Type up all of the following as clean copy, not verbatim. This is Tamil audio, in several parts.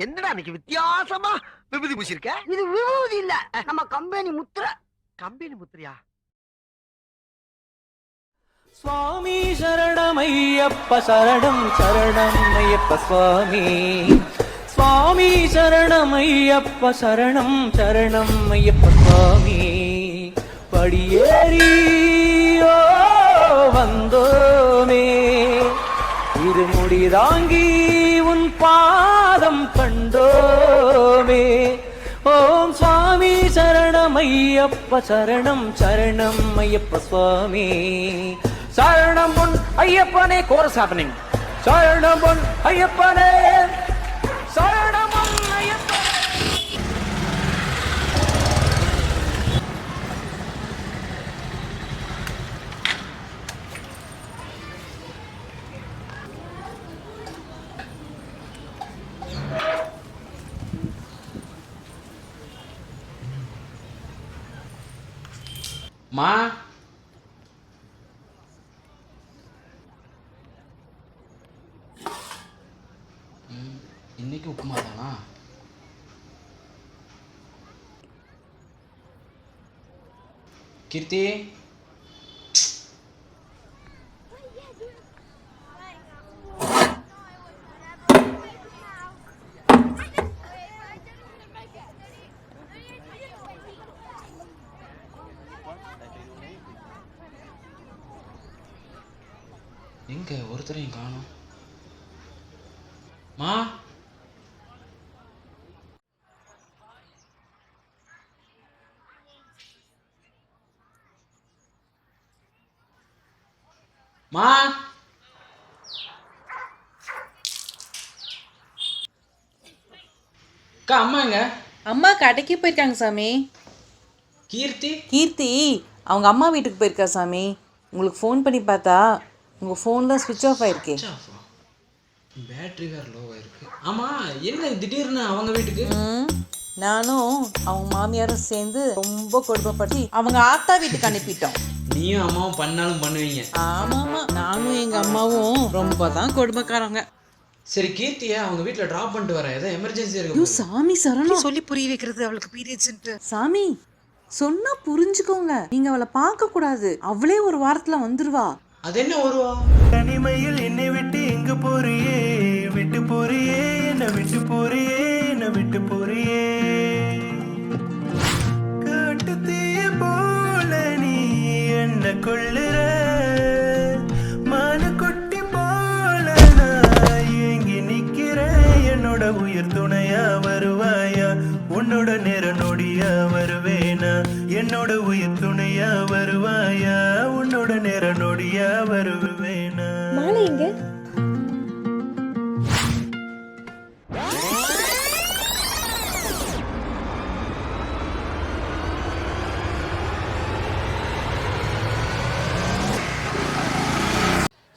என்னடா இன்னைக்கு வித்தியாசமா விபூதி பூசிருக்க? இது விபூதி இல்ல, நம்ம கம்பெனி முத்திரை. கம்பெனி முத்திரையா? சுவாமி சரணமையப்ப சரணம் சரணம் ஐயப்ப சுவாமி. சுவாமி சரணமையப்ப சரணம் சரணம் ஐயப்ப சுவாமி. படியேறியோ வந்தோமே, இருமுடி தாங்கி உன் பாதம் கண்டோமே. ஓம் சுவாமி சரணமையப்ப சரணம் சரணம் ஐயப்ப சுவாமி. சரணம் பொன் ஐயப்பனே. Chorus happening. சரணம் பொன் ஐயப்பனே, சரணம் பொன் ஐயப்பனே. மா, இன்னைக்கு உப்புமா தானா? கீர்த்தி, எங்க ஒருத்தரையும் காணோம். மா, மா, அக்கா அம்மா எங்க? அம்மா கடைக்கு போயிருக்காங்க சாமி. கீர்த்தி கீர்த்தி அவங்க அம்மா வீட்டுக்கு போயிருக்கா சாமி. உங்களுக்கு ஃபோன் பண்ணி பார்த்தா உங்கள் ஃபோனில் ஸ்விட்ச் ஆஃப் ஆயிருக்கு. பேட்டரி வேற லோவா இருக்கு. ஆமா, என்ன திடீர்னு அவங்க வீட்டுக்கு? நானும் அவங்க மாமியாரும் சேர்ந்து ரொம்ப கொடுமைப்படுத்தி அவங்க ஆத்தா வீட்டுக்கு அனுப்பிட்டோம். நீயும் அம்மாவும் பண்ணாலும் பண்ணுவீங்க. ஆமாம்மா, நானும் எங்கள் அம்மாவும் ரொம்ப தான் கொடுமைக்காரங்க. சரி, கீர்த்தியை அவங்க வீட்டில் ட்ராப் பண்ணிட்டு வரேன். ஏதோ எமர்ஜென்சி ஐயோ இருக்கு. சாமி சரணம். சொல்லி புரிய வைக்கிறது அவளுக்கு பீரியட்ஸ்ன்ட்டு. சாமி சொன்னா புரிஞ்சுக்கோங்க. நீங்க அவளை பார்க்க கூடாது. அவளே ஒரு வாரத்துல வந்துருவா. அது என்ன வருவா? தனிமையில் என்னை விட்டு எங்க போறியே, விட்டு போறியே, என்ன விட்டு போறியே, என்ன விட்டு போறியே. காட்டு தீய போல நீ என்ன கொள்ளுற, மான கொட்டி போல நான் ஏங்கி நிக்கிறேன். என்னோட உயிர் துணையா வருவாயா, உன்னோட நேர நொடியா வருவேனா. என்னோட உயிர் துணையா வருவாயா, உன்னோட நேர நொடியா வருவேனா. மாலை எங்க?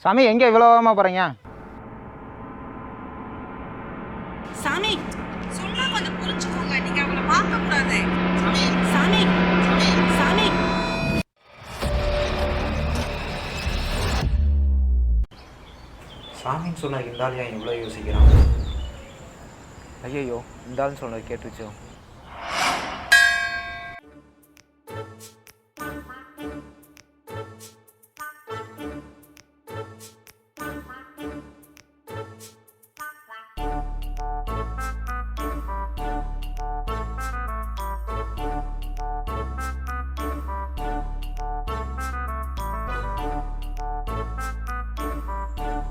சாமி எங்கே இவ்வளோ வேகமாக போகிறீங்க? சாமி சொன்னா கொஞ்சம் புரிஞ்சுக்கோங்க. நீங்க அவளை பார்க்க கூடாது. சாமி சாமி சாமின்னு சொன்ன இந்த ஆள் ஏன் இவ்வளோ யோசிக்கிறான்? ஐயோ, இந்த ஆள்னு சொன்னது கேட்டுச்சோ.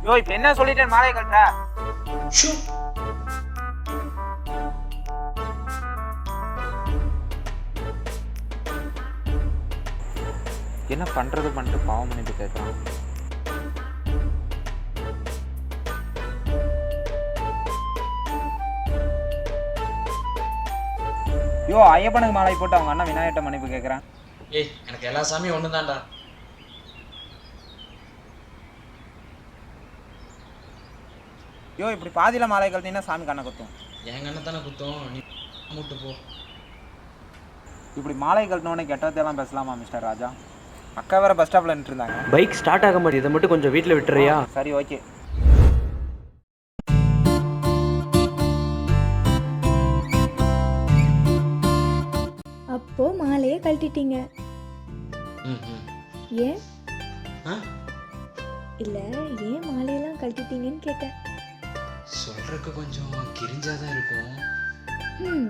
யோ, இப்போ என்ன சொல்லிட்டேன் மாலை கட்டுற? என்ன பண்றது பண்ணிட்டு பாவம் பண்ணிட்டு கேட்குறான். யோ, ஐயப்பனுக்கு மாலை போட்டு அவங்க அண்ணன் விநாயகட்ட மன்னிப்பு கேட்குறான். ஏய், எனக்கு எல்லா சாமியும் ஒன்று தான்டா. யோ, இப்படி பாதியில் மாலை கழுத்தீங்கன்னா சாமி கண்ணை குத்தும். என் கண்ணை தானே குத்தம். நீ மூட்டு போ. இப்படி மாலை கழட்டினோடனே கெட்டதெல்லாம் பேசலாமா மிஸ்டர் ராஜா? அக்கா வேற பஸ் ஸ்டாப்ல நின்று இருந்தாங்க. பைக் ஸ்டார்ட் ஆக மாட்டேங்குது. இதை மட்டும் கொஞ்சம் வீட்டில் விட்டுறியா? சரி, ஓகே. இப்போ மாலையே கழட்டிட்டீங்க. ம் ம் ஏன்? ஆ இல்ல, ஏன் மாலையெல்லாம் கழட்டிட்டீங்கன்னு கேட்டேன். சொல்கிறதுக்கு கொஞ்சம் கிரிஞ்சாதான் இருக்கும். ம்,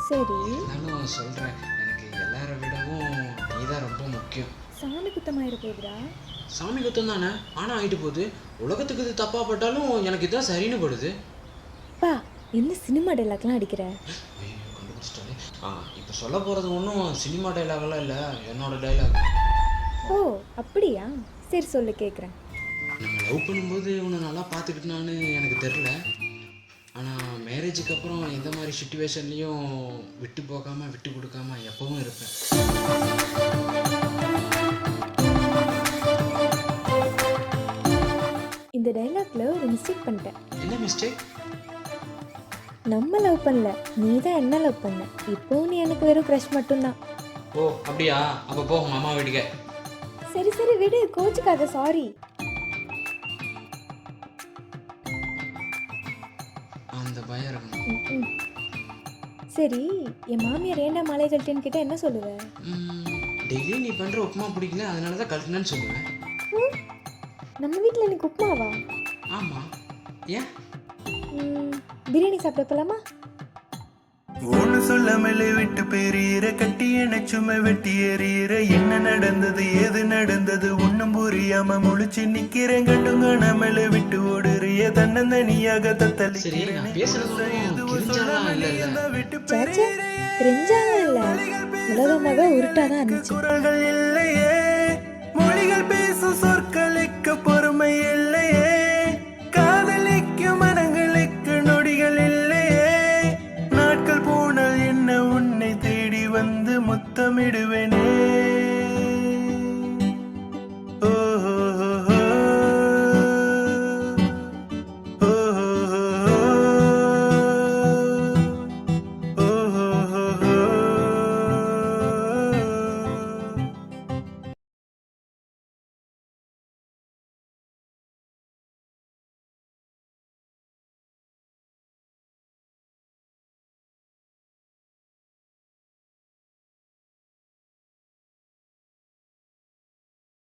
சரி. இருந்தாலும் சொல்கிறேன், எனக்கு எல்லாரை விடவும் நீ தான் ரொம்ப முக்கியம். சாமி குத்தமாயிர போகுதுடா. சாமி குத்தம் தானே, ஆனால் ஆகிட்டு போகுது. உலகத்துக்கு இது தப்பாக பட்டாலும் எனக்கு இதுதான் சரின்னு படுது. பா, என்ன சினிமா டைலாக்லாம் அடிக்கிற? ஐயோ, கண்டுபிடிச்சிட்டாலே. இப்போ சொல்ல போகிறது ஒன்றும் சினிமா டைலாகெல்லாம் இல்லை, என்னோட டைலாக். ஓ, அப்படியா? சரி சொல்லு, கேட்குறேன். நம்ம லவ் பண்ணும்போது உன்னை நல்லா பார்த்துக்கிட்டான்னு எனக்கு தெரில. ஆனால் மேரேஜுக்கு அப்புறம் எந்த மாதிரி சுச்சுவேஷன்லேயும் விட்டு போகாமல் விட்டு கொடுக்காம எப்பவும் இருப்பேன். இந்த டைலாக்ல ஒரு மிஸ்டேக் பண்ணிட்டேன். என்ன மிஸ்டேக்? நம்ம லவ் பண்ணல, நீ தான் என்ன லவ் பண்ண. இப்போ நீ எனக்கு வெறும் க்ரஷ் மட்டும்தான். ஓ அப்படியா? அப்போ போ உங்கள் அம்மா வீட்டுக்கு. சரி சரி விடு, கோச்சுக்காத. சாரி. அந்த பயம் இருக்கணும். சரி, என் மாமியார் ஏன்டா மாலை கழட்டின்னு கேட்டால் என்ன சொல்லுவ? டெய்லி நீ பண்ணுற உப்புமா பிடிக்கல, அதனால தான் கழட்டினேன்னு சொல்லுவேன். நம்ம வீட்டில் எனக்கு உப்புமாவா? ஆமாம். ஏன்? பிரியாணி சாப்பிட போலாமா? ஒண்ணு சொல்லாமலே விட்டு பெரியற கட்டி சும்மா வெட்டி எறிகிற என்ன நடந்தது ஏது நடந்தது ஒன்னும் புரியாம முழிச்சு நிக்கிறேன் கண்டும் காணாமலே விட்டு ஓடுறிய தன்னந்தனியாக தத்தளி சரி, நான் பேசுறது ஒன்றும் கிரிஞ்சாலாம் இல்லைல்ல. விட்டு சாச்சா, கிரிஞ்சாலாம் இல்லை, உலகமாக உருட்டாதான் இருந்துச்சு. குரல்கள் இல்லையே மொழிகள் பேசும் சொற்களுக்கு பொறுமையே